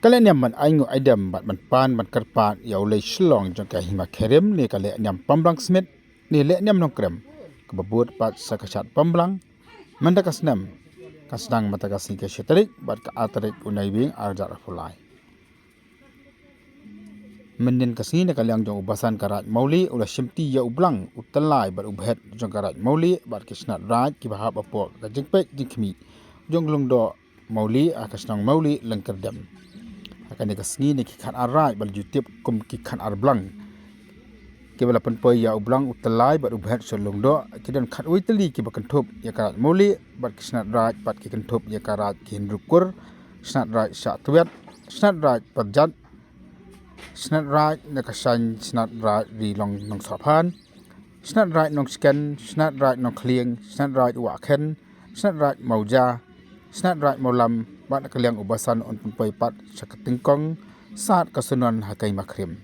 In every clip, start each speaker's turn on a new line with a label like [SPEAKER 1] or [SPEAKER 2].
[SPEAKER 1] kalian yang man aingu aidam bat man pan bat karpat ya ulai shlong jong ka hima kerem ni kalian yang pamblang smith ni le nyam nong krem kebabut pat sakachat pamblang manda kasnam kasdang mata kasni ke syetarik bat ka atarik unai wing arjar fulai mendin kasni ni kalian jong ubasan karat mauli ulah syimti ya ublang utalai bat ubhet jong karat mauli bat kisnat raj ki bahap apok ka jingpek jingkmi jong lungdo mauli akasnang mauli lengkerdam akan dikasngi ni kikan arai bal jutip kum kikan arblang ke bala penpoi ya ublang utalai bat ubhet solong do kidan khat oi teli ki bakanthop ya karat mauli bat kisnat raj bat ki kanthop ya karat kinrukur snat raj sha tuet snat raj parjat snat raj nakasan snat raj ri long nong saphan snat raj nong scan snat raj nong klieng snat raj wa khen snat raj mauja snat raj molam bat kaliang ubasan on penpoi pat sakatingkong saat kasunan hakai makrim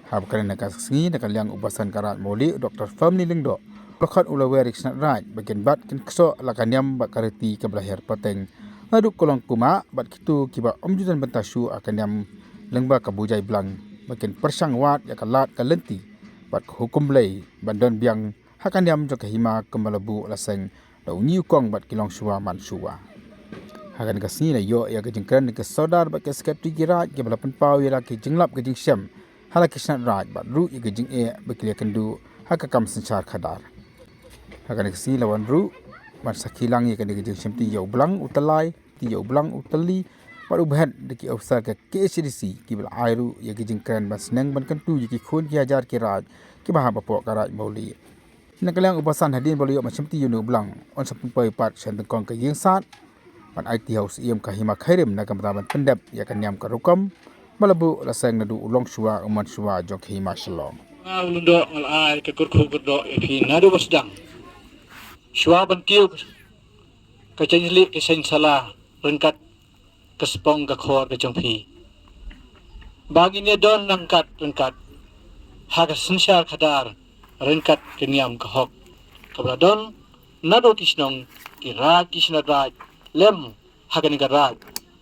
[SPEAKER 1] hab kalian nakasngi nakaliang ubasan karat moli Dr. Family Lingdo lokhat ulawerik snat raj bagian bat kin kso lakanyam bat kareti ke belahir pateng ngaduk kolong kuma bat kitu kiba omjudan bentasu akanyam lengba kabujai blang bagian persang wat ya kalat kalenti bat hukum blai bandon biang hakanyam jok hima kembalabu laseng dau niu kong bat kilong suwa man suwa hagan kasni na yo ya kejengkran ke saudar bat ke sekretari girat ke balapan pau ya ke jenglap ke jengsyam hala ke snat raj bat ru ya ke jeng e baklia kendu hakakam sencar khadar hagan kasni lawan ru bat sakilang ya ke jengsyam ti yo blang utalai ti yo blang utali bat ubhat de ki ofsar ke KCDC ki bal airu ya ke jengkran bat seneng ban kentu ya ki khun ki hajar ki raj ki bahap apok karaj mauli nakaliang ubasan hadin baliyo macam ti yunu blang on sapun pai pat sentengkong ke yengsat pan IT House iam kahima khairim na kamraban pendap ya kan yam karukam malabu lasang nadu ulong suwa uman suwa jok hima shalom
[SPEAKER 2] lundo ngal ai ke kurku kurdo epi nadu wasdang suwa ban kiu ke jenli ke sen sala rengkat ke spong ke khor ke jongpi bagi ni don rengkat haga sensyar khadar rengkat ke niam ke hok kabladon nadu kisnong kira kisnadaj lem hagan garat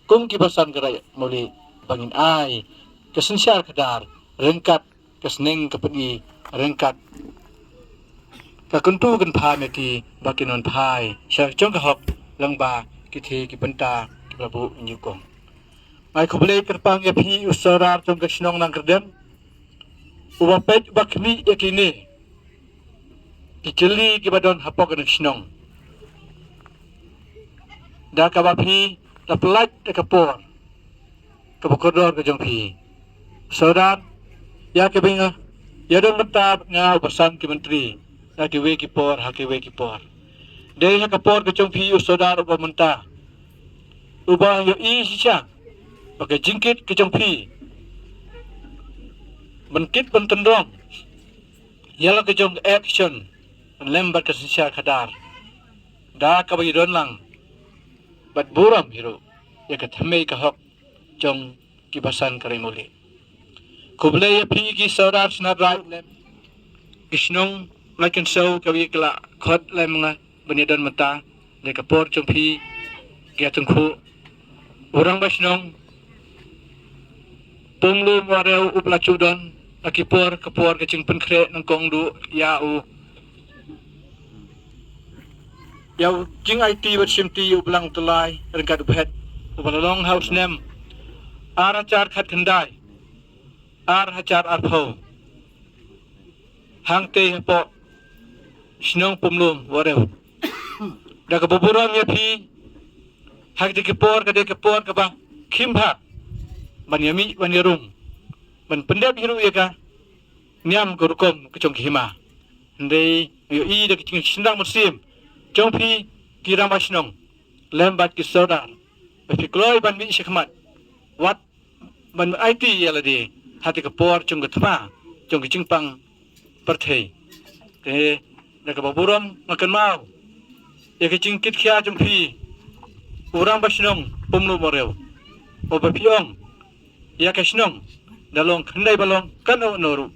[SPEAKER 2] kum ki basan garai muli bangin ai kesensyar kadar rengkat kesneng kepedi rengkat ka kuntu kan pha me ki bakinon phai sha chong ka hok langba ki thi ki banta ki prabu nyukong mai khoble kerpang ya phi usarar chong ka snong nang kerdem ubapet bakmi yakini ki jeli ki badon hapok kan snong dah kabapi dah pelat dah kapor kabukodor ke jongpi saudara ya ke binga ya don mentab ngau pesan ke menteri ya ke we ki por ha ke we ki por dei ha kapor ke jongpi saudara uba mentah uba yo i sisa pakai jingkit ke jongpi menkit pentendong ya la ke jong action lembar ke sisa kadar dah kabai don lang bat buram hiro ya ka thamei ka hok jong ki basan kare muli kuble ya phi ki saudar snat rai lem kisnong lakin sau ka wi kala khot lem nga benedon mata le ka por jong phi ya tungkhu orang basnong punglu wareu upla chudon akipor kapor ke ching penkre nang kong du ya u Yau jing IT bat simti ublang tulai rengkat ubhet ubalong house nem aracar khat khandai ar hacar arpho hangte po snong pumlum wareu da ka buburam ya phi hak de kepor ka bang khimbha ban yami ban yarum ban pendap hiru ya ka niam gurukom ke chong hima ndei yo I de king sindang musim jongpi kiramasnong lembat ki saudar befi kloi ban mi shikmat wat ban IT yaladi hati ka por chung ka thma chung ki chingpang parthei te na ka baburam makan mau ya ki ching kit khia jongpi urang basnong pumlu moreu o bapiong ya ka snong dalong khandai balong kanu noru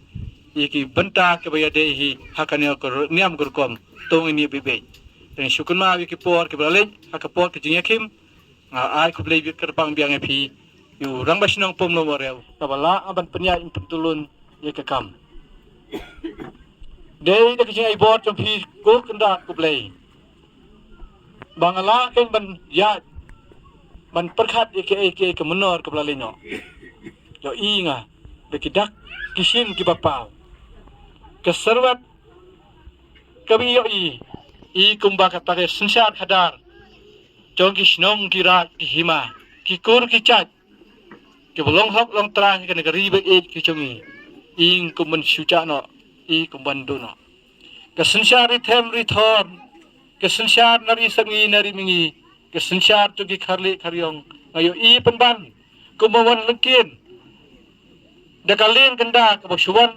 [SPEAKER 2] yiki banta ke bayade hi hakane ko niam gurkom tong ini bibe dan syukun ma wiki por ke balai hakapor ke jingyakim nga ai ku blei ker pang biang epi yu rang basinong pom no moreu tabala aban penya impentulun ye kekam dei de kijing ai bot trong phi ko kenda ku play bangala ken ban ya ban perkhat ke menor ke belalino yo inga de kidak kishin ki bapau ke serwat kami yo i kumba kata ke sensar hadar jong ki snong ki ra ki hima ki kur ki chat ki bolong hok long tra ki negeri be ki chungi ing kumban suca no i kumban do no ke sensar them return ke sensar nari sangi nari mingi ke sensar tu ki kharli kharyong ayo i penban kumawan lekin dakalin kenda ke basuan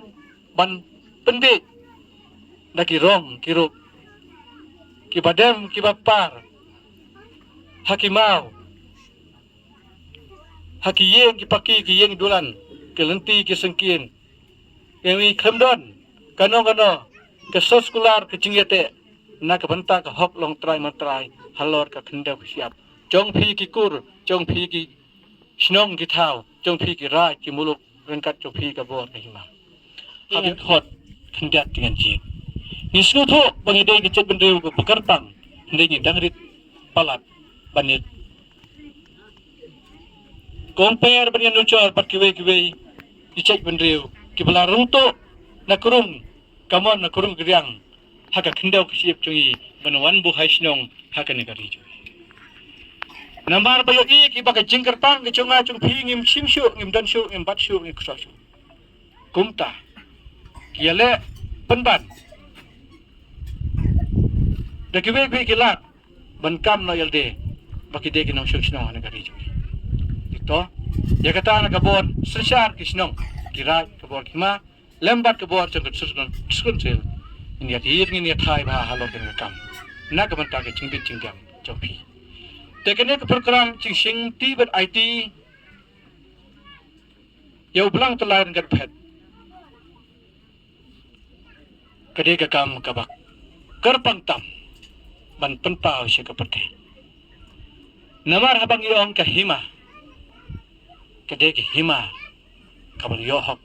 [SPEAKER 2] ban pendek daki rong kiruk ki badam ki bapar hakimau hakiyeng ki paki ki yeng dulan ke lenti ki sengkin emi khamdon kano ke soskular ke cingete na ke benta ke hok long trai matrai halor ka khenda siap jong phi ki kur jong phi ki snong ki thau jong phi ki ra ki muluk rengkat jong phi ka bor ka hima habit hot khendat dengan jin ni sutu bangide ki chet bendeu ko pekartang ndai ni dangrit palat banit compare banyan nuchor pat kiwe ki chet bendeu ki bala rungto na kurung kamon na kurung griang haka khendau ki siap chungi banwan bu haisnong haka ni gari jui nambar bayo ki baka jingkertang ki chunga chung phi ngim simshu ngim danshu ngim batshu ngim kusashu kumta kiale penban da kiwe kilat ban kam no yalde baki de ki nong shuk snong ana gari jui ito ya kata na kabon sensar ki snong kirai kabor kima lembat kabor chung tsurun sel ini hir ni thai ba halo ken kam na ka banta ke chingbit chinggam chopi tekene ke program ching sing ti bet IT yau blang telai ngat phet kade ka kam ka bak karpang tam ban penpau se ka pate namar habang yong ka hima kade ke hima kabal yo hok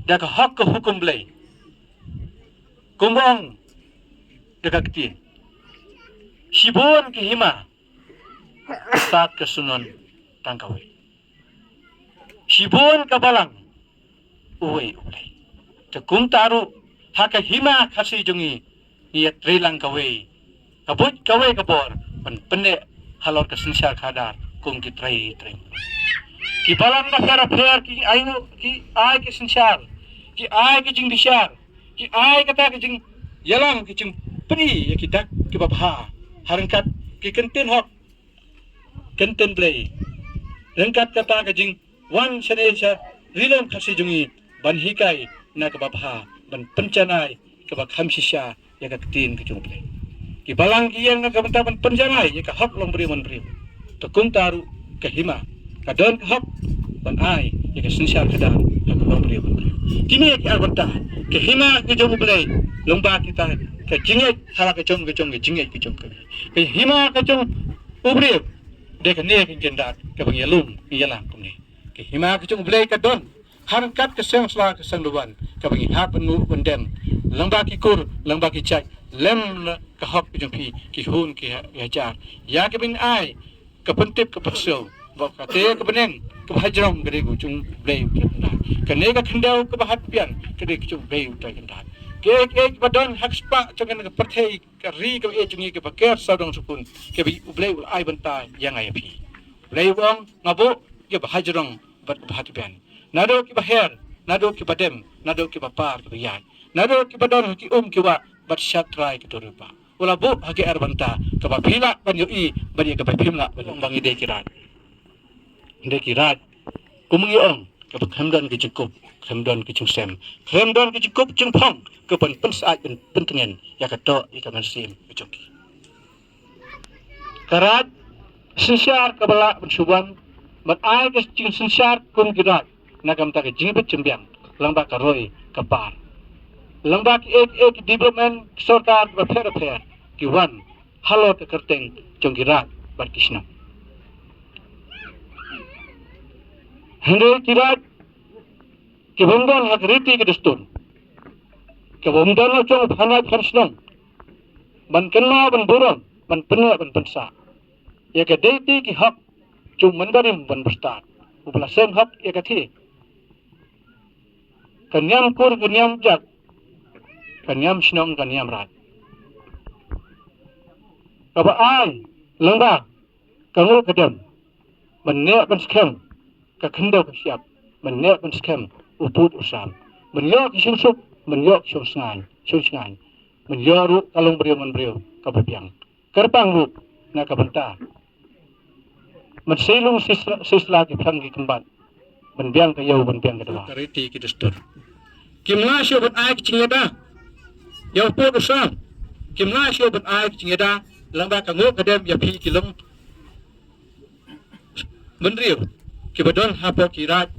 [SPEAKER 2] da ka hok ka hukum blai kumbang dekat ketin Shibon ki hima saat kesunon tangkawe Shibon kabalang uwe ulai tekum taru haka hima kasi jungi niat rilang kawe kabut kawe kabor pende halor kesensar kadar kum ki trai ki balang bakara pher ki ayu ki ai ki sensar ki ai ki jing dishar ki ai kata ki jing yalang ki jing peni ya ki dak ki babha harangkat ki kenten hok kenten play rengkat kata ki jing wan senesha rilom khasi jungi ban hikai na ka babha ban pencanai ka ba khamsisha ya ka tin ki jung play ki balang ki yang ka banta ban pencanai ya ka hok long bri to kum taru ka hima ka don ka hok ban ai ya ka sensar kada ka long bri kini ki arbanta ke hima ke jong play lomba kita ke jinget hala ke jong jinget ke jong ke hima ke jong ubri de ke ne ke gendat ke bang yalum yalang kumni ke hima ke jong play ka don harkat ke seng sla ke sangduan ke bang hak penu pendem lomba ki kur lomba ki chai lem ke hok ke jong pi ki hun ki hajar ya ke bin ai ke pentip ke persil ba ka te ke benen ke hajrong gede gu jong play ke ne ka khendau ke bahat pian ke de jong play utai gendat ke badon hak spa jangan ke perthei ke ri ke e jungi ke paker sadong sukun ke bi ublei ul ai bantai yang ai pi lei wong ngabo ke bahajrong bat bahat pian nado ki baher nado ki badem nado ki bapar ki yan nado ki badon ki ki wa bat syatrai ki torupa ula bu hage ar banta ke ba phila ban yo i ban ye ke ba phimla ban bang ide kirat ide kirat kumungi ong ke khamdan ki cukup khamdan ki chung khamdan ki cukup chung phong ke pen saat pentengen ya kato ika mansim bicoki karat sensar kabala pensuban mat ai ke cing sensar kun girat nagam ta ke jingbet cembiang langba ka roy kapar langba ki ek development sarkar ba pher ki wan halo ke kerteng jong girat bar kisno Hindi kirat kibumdan hak riti ke destun. Kibumdan acung hanat harsnong. Ban kenna ban burung, ban pena ban pensa. Ya ke deiti ki hak cung mandarim ban bestat. Upala sem hak ya ke thi. Kanyam kur kanyam jak. Kanyam snong kanyam rat. Kaba ai lengba kangu kedem. Menek ban skem. Ka kendau ka siap. Menek ban skem uput usam. Menyok syusuk, menyok syusngan, syusngan. Menyaru kalung beriu kabebiang. Kerpang lu na kabenta. Mensilung sisla ki pang ki kembat. Menbiang ke yau menbiang ke dewa. Kariti ki destur. Kimna syo ban ai ki cingeda. Yau po usam. Kimna syo ban ai ki cingeda. Lamba kangu kadem ya pi ki long. Menriu ki badon hapo ki rat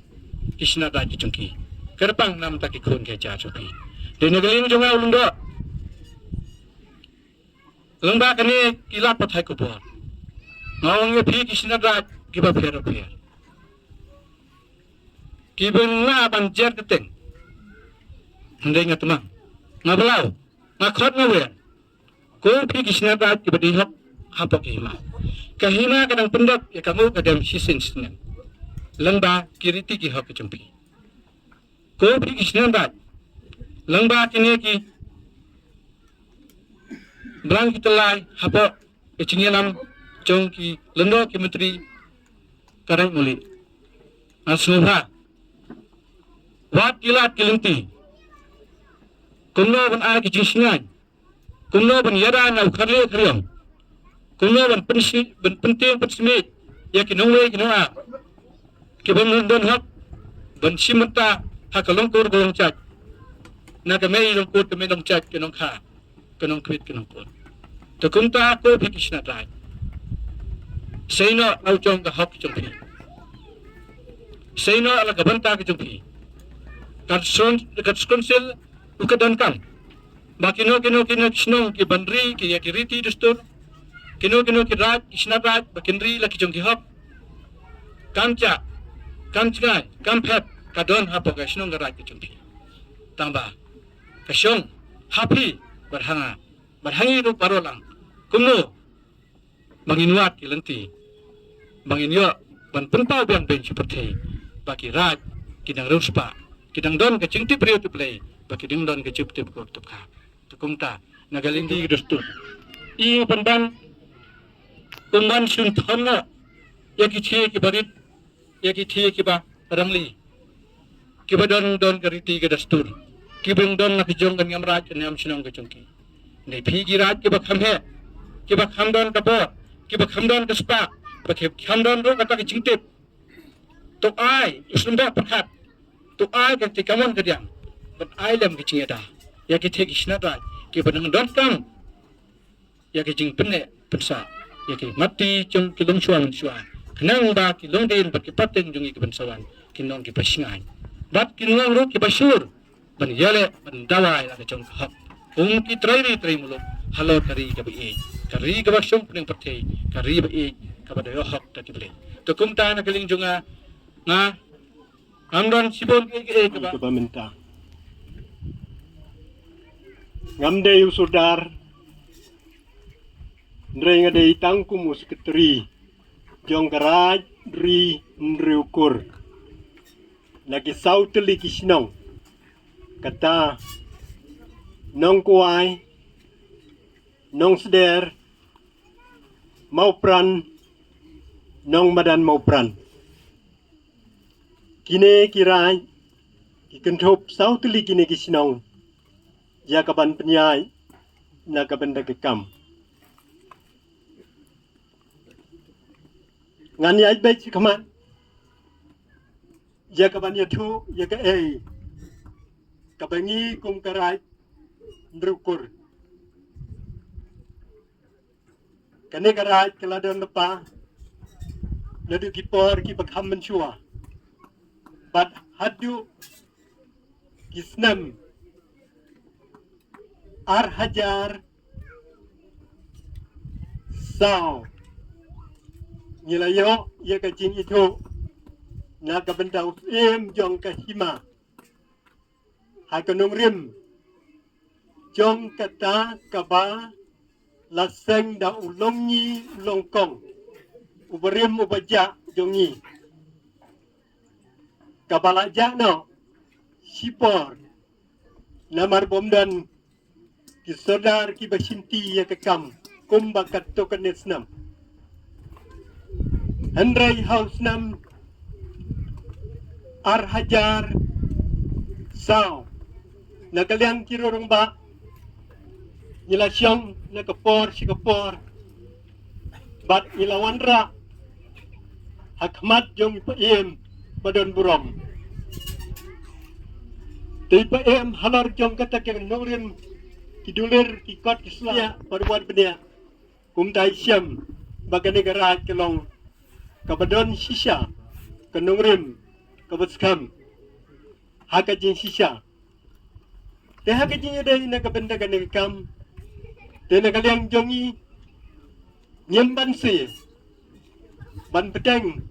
[SPEAKER 2] kisna da ki cungki. Kerpang nam ta ki khun ke cha chupi. De negalin jonga ulundo. Lengba kini kilat pathai kubur. Ngawangnya pi kisna raj kiba phero pher. Kibena banjer keteng. Ndai ngatma. Ngabelau. Ngakhot ngawen. Ko pi kisna raj kiba dihok hapak hima. Kahima kadang pendak ya kamu kadang sisin sinen. Lengba kiriti ki hok kecumpi. Ko pi kisna raj. Lengba kini ki belang kita lai hapo ecingyalam jongki lendo ki menteri karang muli asnuha wat kilat kilenti kumno ban a ki jisngan kumno ban yara na kharle khriam kumno ban pensi ban penting pensmi ya ki nongwe ki noa ki ban don hak ban simenta hakalong kur golong chat na ka mei long kur ka mei long chat ki nong kha ka nong kwit ki nong kur to kumta ko bhi kishna rai seino au chong ka hak chong phi seino ala gabanta ka chong phi kat skonsel ukadan kam bakino kino kisnong ki bandri ki yakiriti dustur kino ki raj kishna raj bakindri la ki chong ki hak kamcha kamchgai kamphat kadon hapo ka snong ka raj ki chong phi tamba ka shong happy berhangi ru parolang kumno manginuat kilenti manginyo ban pentau biang ben seperti baki raj kidang ruspa kidang don ke cingti priu tu play baki ding don ke cipti ko tu ka tukumta nagalindi dustur I pandan umban sun thonna yaki thi ki barit yaki thi ki ba rangli ki badon don kariti ke dustur ki beng don na kijong kan ngamraj nyam sinong ke chungki nei phi ki raj ki ba khamhe ki ba khamdon ka bo ki ba khamdon ka spa ba ki khamdon ro kata ki cingtip to ai usunda pakhat to ai ka ti kamon ka diang but ai lem ki cingeda ya ki the ki sna raj ki ba nang don kam ya ki jing penne pensa ya ki mati chung ki long chuan kenang ba ki long den ba ki pateng jung ki pensawan ki nong ki pasingai bat ki nong ro ki basur ban yale ban dawai la chung hak ki trai mulo halo kari ka bi kari ka ba syong pning pathe kari ba ka ba yo hak ta ki ble to kum ta na kaling junga nga amron sibol ki ka ba
[SPEAKER 3] minta ngamde usudar ndrenga de tangku musketri jong garaj ri ndriukur lagi sauteli kisnong kata nong kuai nong seder mau pran nong madan mau pran kine kirai kikentop sauteli kine kisnong ya kaban penyai na kaban dagekam ngan ya baik kaman ya kaban ya tu ya ka kabangi kum karai ndrukur kane karai keladon lepa ladu kipor ki bakham menchua bat hadu kisnam ar hajar sao nilayo ya kacing itu naga benda jong ka hima hakanong rim jong kata kaba laseng da ulongi longkong uberim ubaja jongi kabala no sipor namar bomdan ki sodar ki basinti ya kekam kumbakat tokanesnam Andrai House Nam Arhajar Sao Nagaliang kirurong ba Nila siyang nakapor sikapor Bat nila wanra Hakmat yung paim Badon burom Di paim halar yung katak yang nurin Kidulir kikot kisla Paruan penia Kumtai siyam Baga negara kelong Kabadon sisya Kanungrim Kabatskam Hakajin sisya Te hakajin yudai na kabenda kanagkam Te nagaliang jongi Nyemban si Ban peteng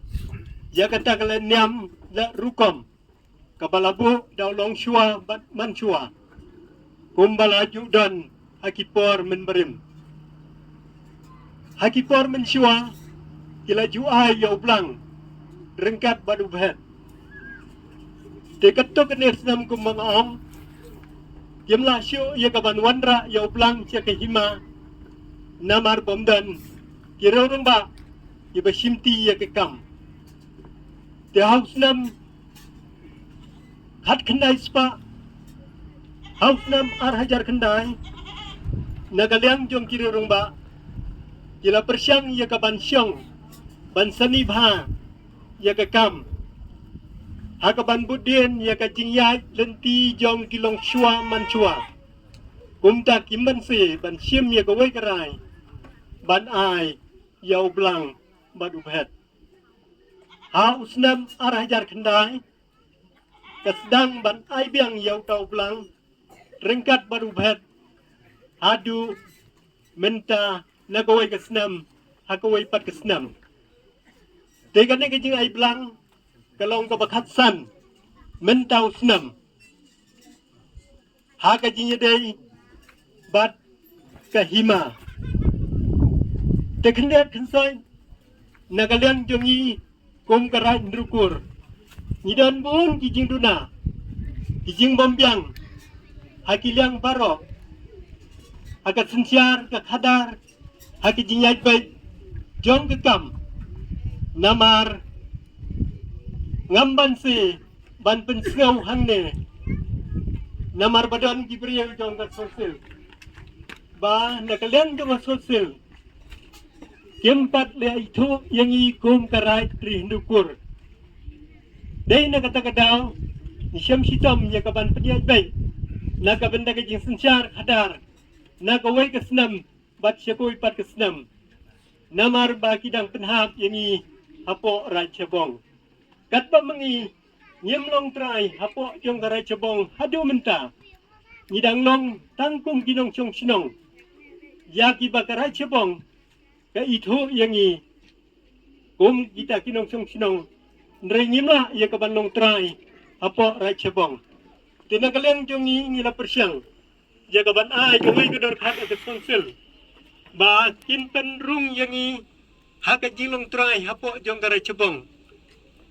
[SPEAKER 3] Ya kata kalian nyam La rukom Kabalabu daw long shua Bat man shua Kumbala judon Hakipor menberim Hakipor men shua Kila juai yau blang Rengkat badu behet Dekat kenesnam kumang om Yamlah syu ya kaban wanra yau blang cia hima Namar bomdan Kira orang ba Ya basimti ya kekam Te haus nam Hat kendai spa Haus nam arhajar kendai Nagaliang jong kira orang ba Kila persyang ya kaban syong Bansani bha ya kekam Hakaban budin ya ka jingyai lenti jong kilong shua man shua Kumta kimban si ban sim ya ka wai karai Ban ai yau blang badu bhet Ha usnam arhajar kendai Kasdang ban ai biang yau tau blang Rengkat badu bhet Hadu menta nagawai kasnam Hakawai pat kasnam Tegan ni kajing ay blang kalong kabakhatsan mentau snam ha kajing day bat kahima tekhendet khansoy nagalian jongi kum karai ndrukur nidan bun kijing duna kijing bombyang hakiliang baro akat sensiar ka khadar hakijing yai bai jong kekam Namar Ngamban si Ban pensengau hangne Namar badan Gibril jong kat sosil Ba nakalian jong sosil Kempat le itu yang ikum karai tri hindukur Day nakata-kadaw Nisyam sitam ya kaban penyat baik Nakabenda kajing sensyar hadar Nakawai kesenam Bat syakoi pat kesenam Namar ba kidang penhap yang Hapo Rai Cebong. Kat pa mangi nyemlong trai hapo jong Rai Cebong hadu menta. Nidang long tangkum ginong chong sinong. Yaki ba Rai Cebong ka itu yang kum kita kinong chong sinong. Nre nyimla ya ka banlong trai hapo Rai Cebong. Tinagalan jong ngila persyang. Ya ka ban ai jong ko dor khat at konsil. Ba kinpen rung yang Haka jilong trai hapo jong Rai Cebong.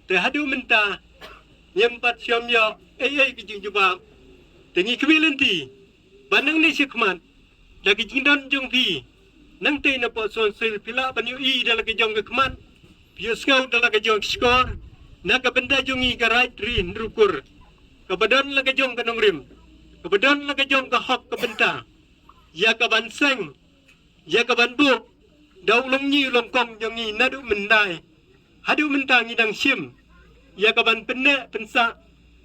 [SPEAKER 3] Te hadu menta nyempat syam ya kijing jubab. Tengi kwilanti banang ni sikman lagi jingdan jong pi. Nang te na po son sil pila banyu I dalagi jong kekman. Pius ngau dalagi jong skor. Naga benda jong I karai tri nrukur. Kabadan lagi jong kanong rim. Kabadan lagi jong kahok kabenta. Ya kabanseng. Ya kabanbuk. Daw long nyi long kong jong ngi nadu mendai hadu mentang idang sim ya kaban penne pensa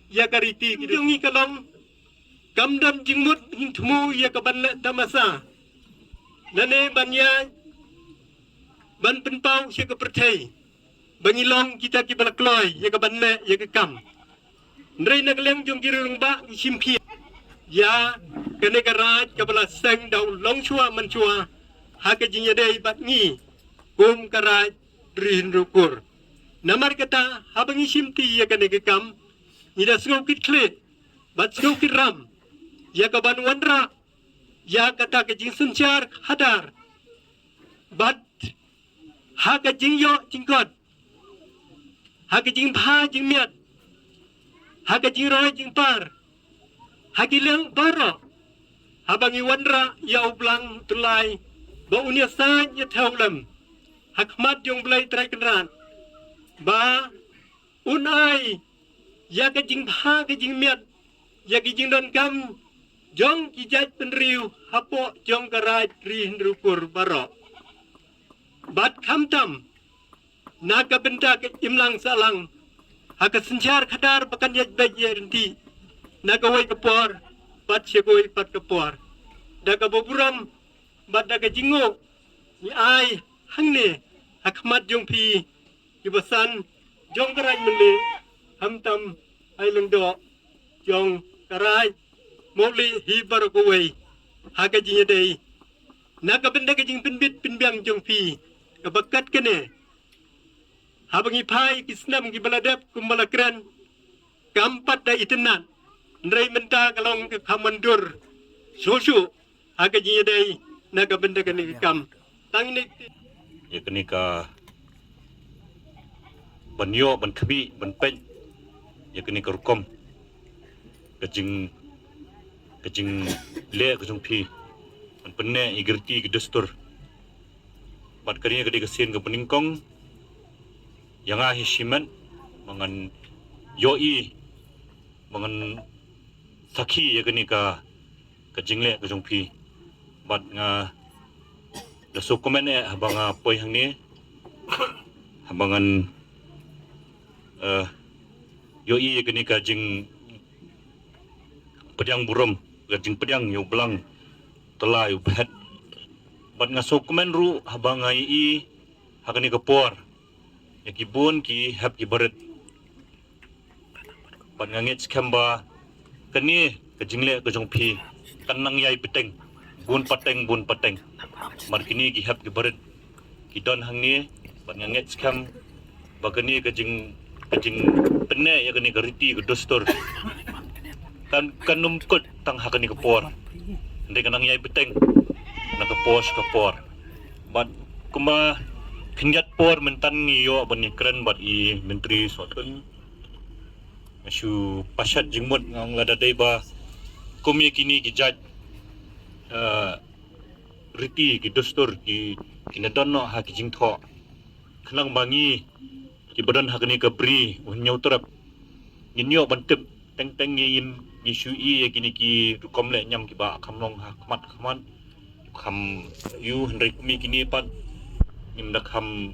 [SPEAKER 3] ya kariti jong ngi kalong kamdam jingmut hingtmu ya kaban le tamasa nane banya ban penpau sia ke perthai bangilong kita ki balakloy ya kaban le ya kekam ndrei nagleng jong kirung ba simpi ya kene garaj kabala seng daw long chua man chua Haka jinya day bat ngi kum karai drin rukur Namar kata habang isimti ya kanegekam ida sgokit kle bat sgokit ram ya kaban wandra ya kata ke jing sunchar hadar bat ha ka jing yo jingkot ha ka jing pha jing miat ha ka jing roi jing par ha ki leng baro habang i wandra ya ublang tulai ba unia sa ya thawlam hakmat jong blai trai kenran ba unai ya ka jing pha ka jing miat ya ki jing don kam jong ki jat penriu hapo jong karai ri hindrupur baro bat kamtam naga benda ke imlang salang haka senjar khadar bakan yaj bajerinti naga wai kapor bat syagoi pat kapor daga boburam bat daga jingo ni ai hangne hakmat jong pi ibasan jong karai mele hamtam ai lengdo jong karai moli hi baragoi haka jinya dei naga benda ke jing pinbit pinbiang jong pi kabakat kene habang ipai kisnam ki baladap kumbalakran kampat da itenan ndrai menta kalong ke kamandur susu aga jinya dai naga benda kene kam tang ni
[SPEAKER 4] ya kenika banyo ban khabi ban pen ya kenika rukom kejing le kejung pi ban penne igerti ke dastur bat karinya ketika sin ke peningkong yang hishiman mangan yoi mangan saki ya kenika kejingle kejung pi bat nga da sukumen habang poi hang ni habangan yoi ya kenika jing pedang burum jing pedang yo belang telai ubhat bat nga sukumen ru habang ai hakani kapor ya kibun ki hab ki barat bat nga ngets kamba kani kejingle kejong pi kanang yai peteng bun pateng mar kini ki hab ki barat ki don hang ni bat nga ngets kam bagani kejing penne ya kani gariti ke dostor kan numput tang hakani kapor ndai kanang yai peteng kapor bat kuma kinjat por mentan ni yo bani keren bat i menteri sotun masyu pasat jingmut ngong lada dai ba kumi kini ki jaj riti ki dostur ki kinadonno ha ki jingtho khnang bangi ki badan hakni ka bri unyau terap nginyo bantep teng yin ni shui kini ki rukom le nyam ki ba khamlong ha khaman kham yu hendrai kumi kini pat nimda kham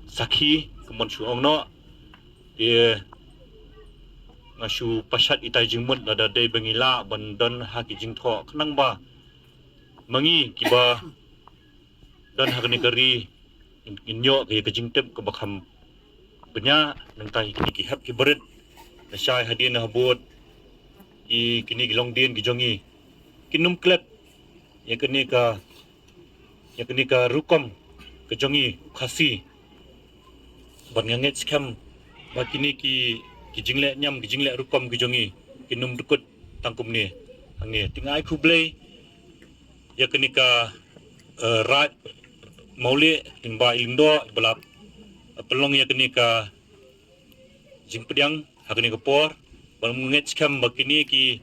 [SPEAKER 4] sakhi kumon shu ongno ye ngashu pasat itai jingmut lada dei bangila bandon haki jingtho khnang ba mangi kiba dan hakni kari inyo ke jingtep ke bakham benya nang tai kini ki hab ki berit nasai hadin habut i kini gilong din gijongi kinum klet ya kini ka rukom kejongi khasi ban nganget skam ba kini ki jingle nyam ki jingle rukom kejongi kinum dukut tangkum ni hangi tingai khublei ya kini ka rat mauli timba indo belap pelong ya kini ka jingpediang hakni ka por ban nganget skam ba kini ki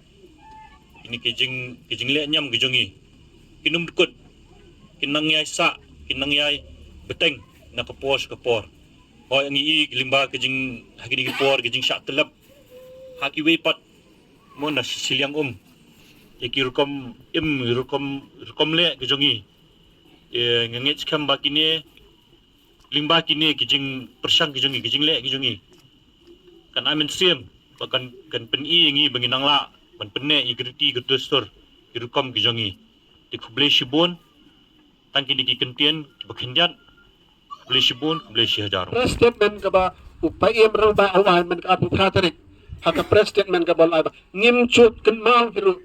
[SPEAKER 4] jingle nyam kejongi kinum dukut kinang yai sa kinang yai beteng na kapor o yang i limba kejing hakini kapor kejing syak telap haki wepat mo na siliang yaki rukom le kejongi ngengets kam bakini limba kini kejing persang kejongi kejing le kejongi kan amen sim bahkan kan peni ngi banginang la ban penne i gerti gedostor rukom kejongi dikublei shibun tangki di kentien bakhenjat blei shibun blei shihajar
[SPEAKER 2] Press statement ka ba upayem raw ba awan man ka apu katarik haka press statement ka ba ngimchut kenmal hiru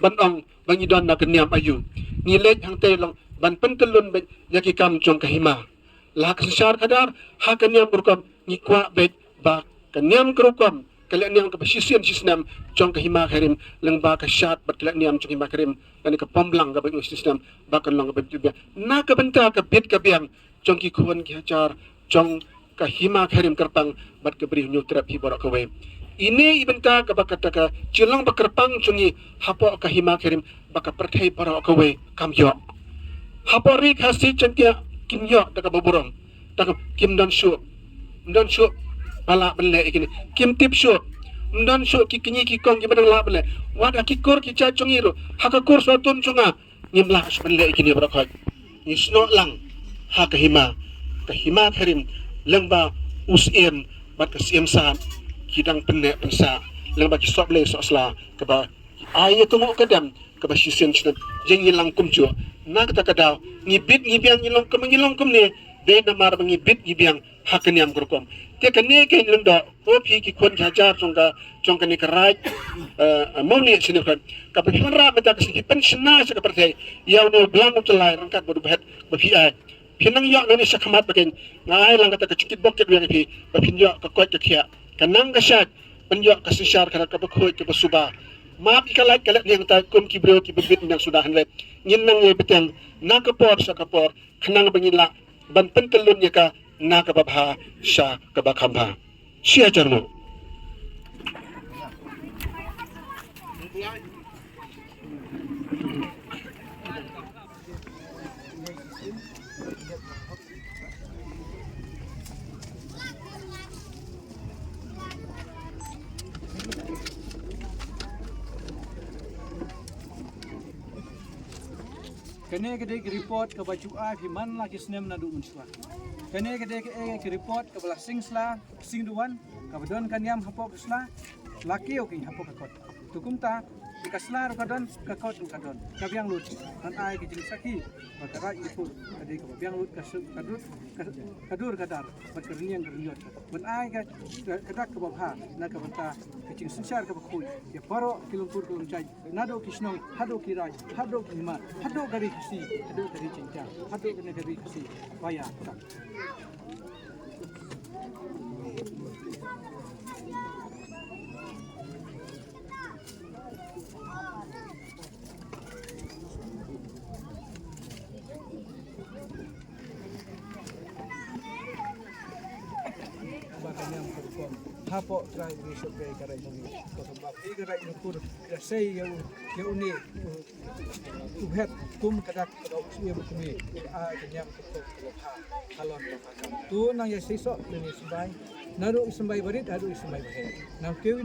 [SPEAKER 2] banong bangidon na kenyam ayu ngilet hang telong ban pentelun yaki kam chong kahima lak sar kadar haka nyam burkam
[SPEAKER 5] ngikwa bet ba kanyam kerukom kalian niam ke pesisian sistem jong ke hima karim leng ba ka syat bat kalian niam jong hima karim dan ke pemblang ke bagi sistem bahkan long ke bagi na ke benta ke bit ke biang jong ki kuan ki hajar jong ke hima karim kerpang bat ke beri nyutrap hi borak ke ini ibenta ke bakata ke jilang bakerpang jongi hapo ke hima karim baka perthai borak ke kam yo hapo ri khasi chantia kim yo daga baburong daga kim dan shu bala bele ikini kim tip shu mdan shu ki kinyi ki kong ki badang la bele wada ki kor ki cha chongiru haka kor so tun chunga nyimla shu bele ikini barakhoi ni sno lang haka hima karim lengba usiem bat ka siem sa kidang penne pensa lengba ki sok le so sla ka ba ai tungu kadam ka ba sisen chun jeng lang kumju na kata kadaw ngibit ngibiang ngilong kum ne de namar ngibit ngibiang hakaniam kurkom te kane ke lendo opi ki kon hajar jong kane karai moni sini kan ka pe ra meta ka si pensiona sa ka partai yaw no blang utlai rangkat bodu bet ba pi ai pinang yo nani sa khamat bagen ngai lang kata ka chikit bok ke wi pi ba pinyo ka ko ka khia kanang ka shat penyo ka sishar ka ba khoi ka basuba map ikalai kala ni ta kum ki bro ki bibit nang sudah hanle nyin nang ye beteng na ka por sa ka por khanang bangila ban pentelun ya ka na ka babha sha ka ba khamba sia jarno
[SPEAKER 6] Kene gede ke report ke baju ai piman la kisnem na du unswa. Kene gede ke report ke belah sing duan ke badon kanyam hapo kesla laki oking hapo kakot. Tukum ta ikasla kadon kakot kadon. Kabiang lut kan ai ke jing saki bakara ipu gede ke biang lut kadur kadar bakerniang gerniot. Ben ai ke kadak ke babha na ke banta ke jing sunsar ke bakui ya paro kilumpur cai nado kisnong hado kirai hado kima hado gari kasi hado gari cinta hado kena gari kasi baya tak hapo try besok kay karay mo ko sa bapi karay no kur ya say ya uni ubhet kum kadak ka usiya mo kumi a kanyang ko ha halon ka tu nang ya siso ni sembay naro sembay barit adu sembay bahet nang kiu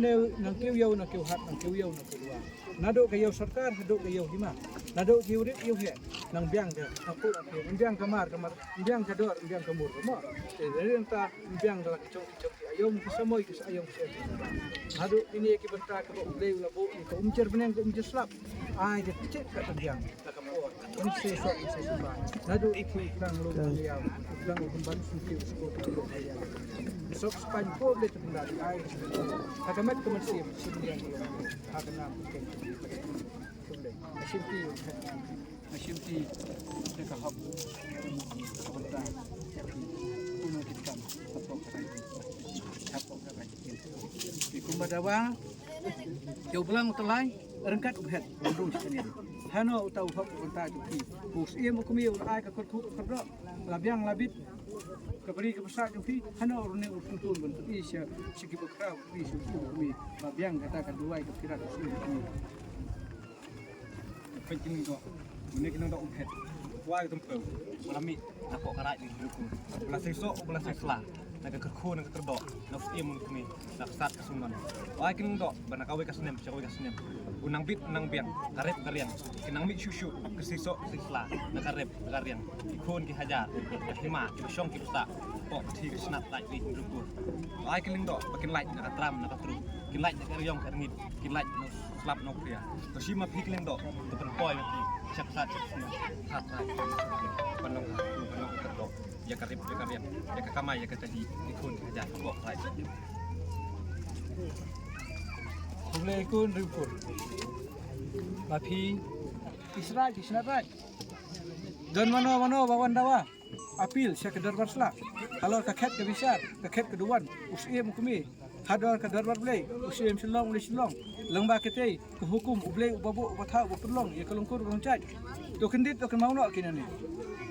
[SPEAKER 6] yaw na kiu hat nang kiu yaw na kedua nado kayo sarkar hado kayo hima nado kiurit yu he nang biang ka aku biang kamar biang kador biang kamur mo jadi enta biang dalam cok ayom kesamoy kes ayom kes hadu ini ki benta ka ulay labo ni ka umcer beneng ka umcer slap ai de cek ka biang ka mo ini sesok ba nado iki kang lo ya kang kumban suki ko ko ya sok span ko le tunda ai kagamat ko man sim sudian ko hagana ko Asyimti dekat hab kota puno kitkan hapo karai di kumbadawa yo belang telai rengkat ubhet bandung sekalian hano utau hab kota tuki bus ia mo kumi ai ka korku kerdo labiang labit kabari ka besar tuki hano rune utun ben tuki segi bekra kumi kumi labiang kata kedua itu kira kumi penting kok ini kita nak uphet wah itu tempel alami aku karai di buku belas sesok belas sesla nak kerku nak terdok nak imun kami nak start kesuman wah kita dok benak awe kasnem cawe kasnem unang bit unang biang karep kalian kinang bit susu kesesok sesla nak karep kalian ikon ki hajar hima ki syong ki psta kok ti snap like di buku wah kita dok makin like nak tram nak terus kin like nak riong kernit kin like slap nok dia to sima pikling dok to penpoy mati cak sat hat panong dok ya karib ya kamai ya tadi ikun hajar kok lai boleh ikun rupur tapi Isra right don mano bawan dawa apil saya ke darbar sela halor ka khet ke bisar ka khet ke duan usiem kumi hador ka darbar blai usiem silong le silong lengba ketei ke hukum ublai ubabu ubatha ubapulong ya kalungkur rongcai to kendit to kemauno kinani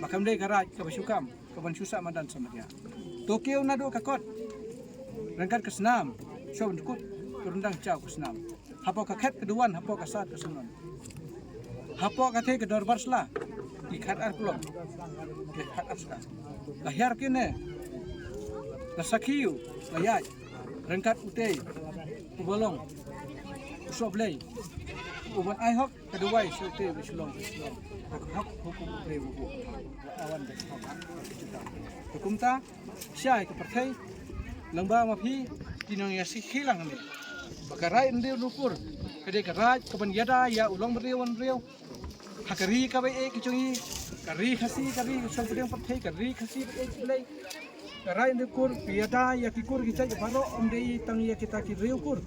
[SPEAKER 6] makam dei garaj ke basukam ke ban susa madan samadia Tokyo nado kakot rangkat ke senam so kut turundang cau ke senam hapo ka khet ke duan hapo ka sat ke sunan hapo ka te ke darbar sela ikat arkulong ikat arsla lahir kene lasakiu layai rangkat utei ubolong usoblei uban ai hok kedua sote bisulong hok hukum utei buku awan de hukum ta syai ke partai lengba mapi tinong ya hilang ni bakarai ndeu lukur kede karaj kaban yada ya ulong beriwan beriau hakari ka bai ek chungi kari khasi kari sangpudeng partai kari khasi ek lei karai ndekur piada ya kikur gicha baro omdei tang ya kita ki reukur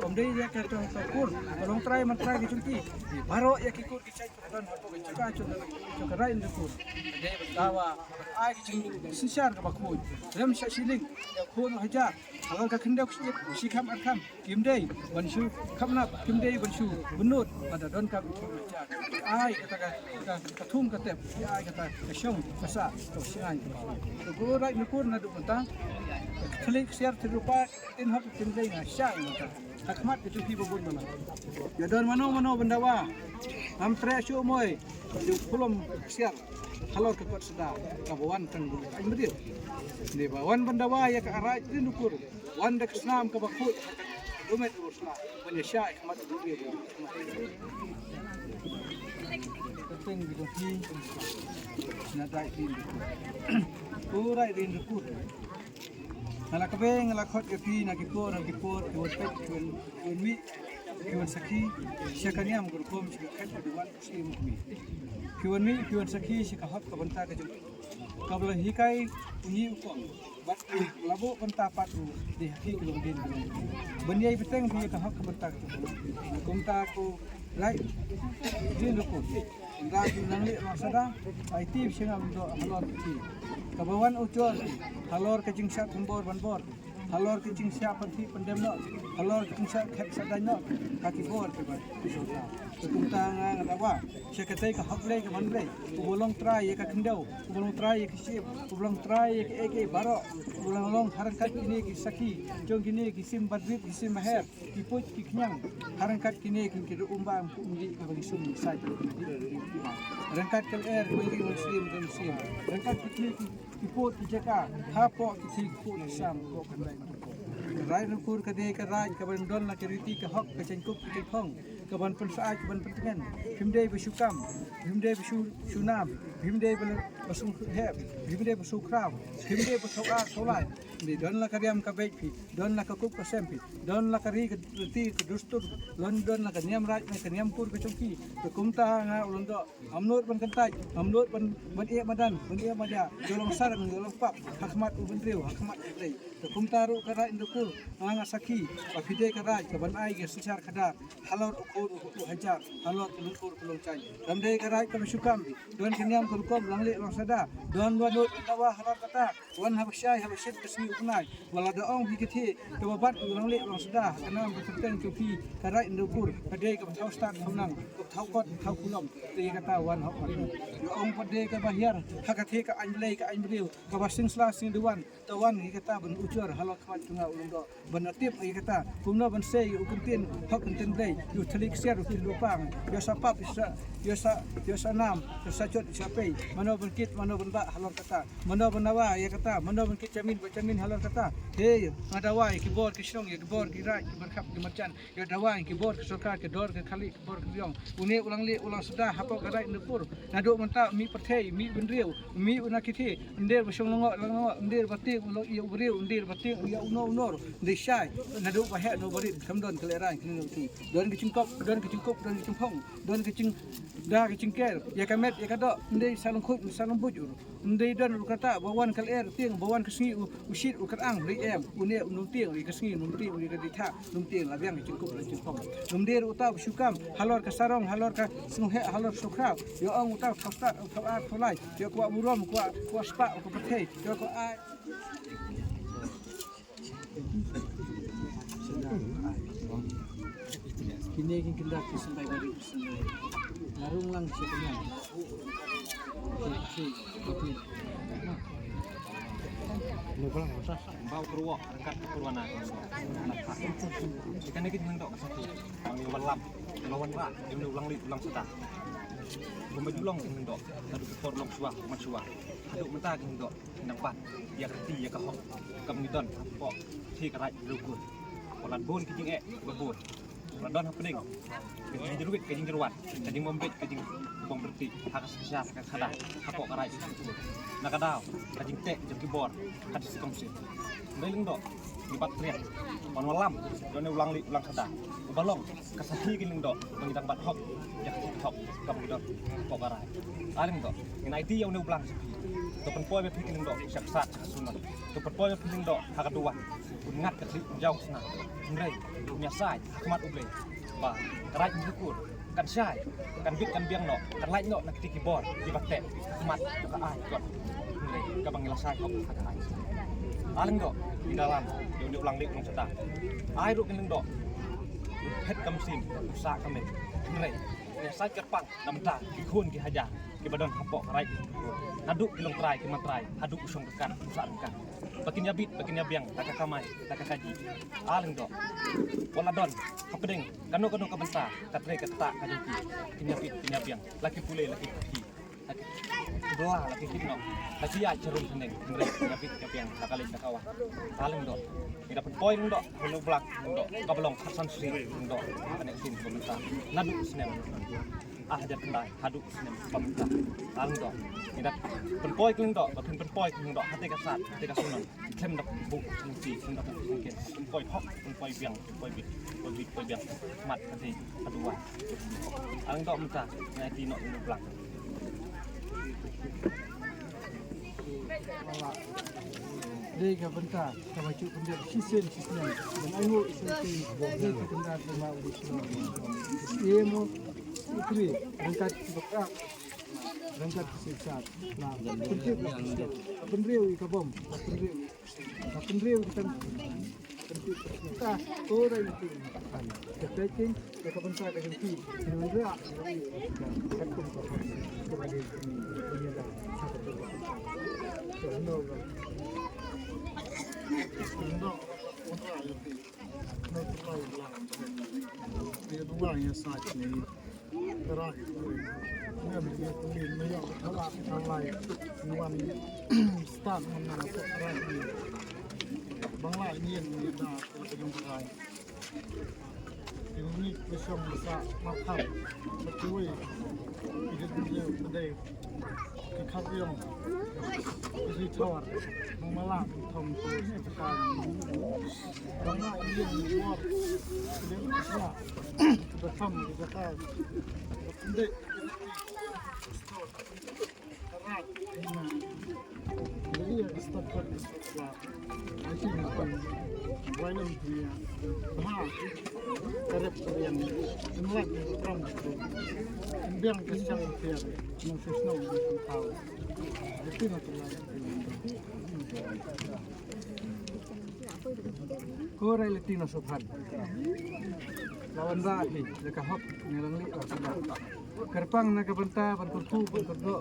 [SPEAKER 6] omdei ya kata kur long trai mantrai gichunti baro ya kikur gicha dan hapo gicha chun karai ndekur de dawa ai giching sisar ka bakui rem siling ya khon hajar alang ka khendok sikam arkam kimdei banshu khamna kimdei banshu bunut pada don ka bicara ai kata kathum katep ai kata kasyong kasa to singai to go right nukur na du bentang klik share terlupa tin hak kimdei ngasai mata hakmat itu hi bobon mana ya don mano bendawa am tre syu moy du pulom share halor ke kot seda kabawan tang dulu ai medit ni bawan bendawa ya ke arah itu nukur wan dek senam ke bakut domet ursla menyesai khmat du dia penting gitu hi na dai din purai din dukut ngala kabe ngala khot ke pi na ki por ke wot kun mi kiwan saki syakaniam gurkom sik khat duwan si mukmi kiwan saki sik hak ka banta ke jum kabla hikai unyi ukong bat labo banta patu di haki kelong din banyai beteng bi ka hak ka banta ke kumta ko lai din dukut nda nangli masada IT singam do halor ti kabawan ucol halor ke jingsat hembor banbor halor ke jingsat panti pendemno halor ke jingsat khat sadano kaki bor ke bat isosa kumta ngadawa sekatai ka haklei ke manlei ubolong trai ka kendau ubolong trai ke sip ubolong trai ke ege baro ubolong harangkat ini ki saki jong kini ki sim badrit ki sim maher ki puj ki knyang harangkat kini ki umbang umdi ka bagi sum sai rangkat kel air bagi muslim dan sim rangkat ki put ki jaka hapo ki thi ku sam ko kandai rai nukur ka de ka raj ka ban don la ki riti ka hok ka cengkup ki phong kaban pensaat kaban pentingan himdei besukam himdei besu sunam himdei besung heb himdei besu kraw himdei besoka solai di don la kariam ka bepi don la ka kup ka sempi don la kari ka ti ka dustur don la ka niam raj ka niam pur ka chongki ka kumta nga ulondo amnut ban kantai amnut ban e madan ban e maja jolong sarang jolong pap hakmat ubun riu hakmat rei ka kumta ru ka ra indukul nga saki ka fide ka raj ka ban ai ge sisar khadar halor ukur hajar halor ukur kulong cai ramdei ka raj ka besukam don kiniam kulkom langli langsada don wanut dawa harar kata wan habsyai habsyit kasmi unai wala daong hikiti ke babat langli langsada kanam beteng ke pi ka raj indukur ka dei ka thau start thaunang ka thau kot thau kulom dei kata wan hok ong pade ka bahyar hakati ka anjlei ka anbriu ka basing sla sing dewan tawan hikata ban ucur halok khmat tunga ulondo ban atip hikata kumno ban sei ukuntin hok kuntin dei yu thalik ser yu lupang yo sapap yo sanam yo sachot sapai mano ban kit mano ban ba halor kata mano ban nawa ya kata mano ban kit jamin halor kata he ngadawa ki bor ki song ki bor ki raj ki berkhap ki merchan yo dawa ki bor ki sokar ki dor ki khali ki bor ki yong uni ulang sudah hapok garai nepur nado menta mi perthei mi benriu mi unakiti ndir besong longo ndir batik ulo iyo beriu ndir batik ya unor desai nado bahe no barit kamdon kelerai kini tu don ki cingkop don ki cimpong don ki cing da ki cingker ya kamet ya kado ndai salong khut salong bujur ndai don kata bawan kal air tiang bawan kesni shit ukat ang ri em une num tiang ri kasngi num tiang ri kaditha num tiang la biang cukup la cukup num der uta syukam halor ka sarong halor ka sunghe halor sukraw yo ang uta khasta khabar tholai yo kwa murom kwa spa ko pathe yo ko a kini king kinda sampai bari larung lang siya
[SPEAKER 7] bau keruak angkat keruana ikan ini kita satu panggil malam lawan rak dia ulang setah bumbu ulang kita aduk kor long suah masuah aduk mentah kita nampak ya kerti ya kahok kam ngidon pok thi karai lukut polan bon kijing babon Rondon happening. Kejing jeruk, kejing jeruan, kejing membet, kejing bong berti, hakas kesyas, hakas kada, hapok karai itu. Nakadau, kejing tek, kejing keyboard, hadis komsit. Mending dok, di batrian, on malam, done ulang kada. Balong, kasahi giling dok, mengidang bat hok, ya hok, kamu dok, hapok karai. Aling dok, ina itu yang ulang sepi. Tupan poi bepi giling dok, siap sat, sunan. Tupan poi bepi giling dok, hakaduan. Ngat ke jauh sana. Ngrai, punya sai, kemat uble. Ba, kerai bersyukur. Kan sai, kan bit kan biang no, kan lain no nak keyboard di bakte. Kemat ke ai kot. Ngrai, ka bangila sai kok ka ai. Aleng do di dalam, dia ulang dik nong sedang. Ai ru keleng do. Het kamsin, usaha kami. Ngrai, ya sai kerpang namta ikun ki haja. Ki badan hapok kerai. Haduk kilong trai, ki matrai, haduk usung dekat, usaha dekat. Bakin yabit, bakin yabiang, taka kamai, taka kaji. Aling do. Wala don, hapedeng, kanu kabenta, katre ketak kajuki. Bakin yabit, bakin yabiang, laki pule, laki puhi. Laki belah, laki kitno. Laki ya cerum seneng, ngre, yabit, yabiang, takalik takawah. Aling do. Ida pun poin do, hulu blak do, kabelong hasan sri do, anek sin kabenta. Naduk senem. Hajar kendai, haduk senem kabenta. Aling do. Ida penpoi keling do, batin penpoi keling do, hati kasat, hati kasunan. Kem dak buk sengsi, kem dak sengken. Penpoi hok, penpoi biang, penpoi bit, penpoi biang. Mat hati aduan. Aling do menta, nyai tino ini belak.
[SPEAKER 6] Đây ka benta ka bacu pendia sisen dan ayo seperti dia ka benta sama urusan emo ikri rangkat bekak rangkat sesat nah pendriu ka bom pendriu kita kita orang itu ketekin ka benta ka jenti indra kan kum sebagai penyelenggara
[SPEAKER 8] dia dua yang saat ini terakhir dia kemudian menyok telah mulai nuan start mana terakhir bangla ini yang dah terjun berai ini besok besar makan betul hidup dia today kekat yang isi tawar malam thom tu sekarang bangla ini yang buat dia besar bersam kita tahu pendek terat jadi yang start setelah masih makan wayang dia bah kerap yang semua program biang kesang dia mengsusno di tahu itu natural Korea Latino Subhan lawan rahi leka hop ngelang li kerpang na kabenta pan kurtu pan kurdo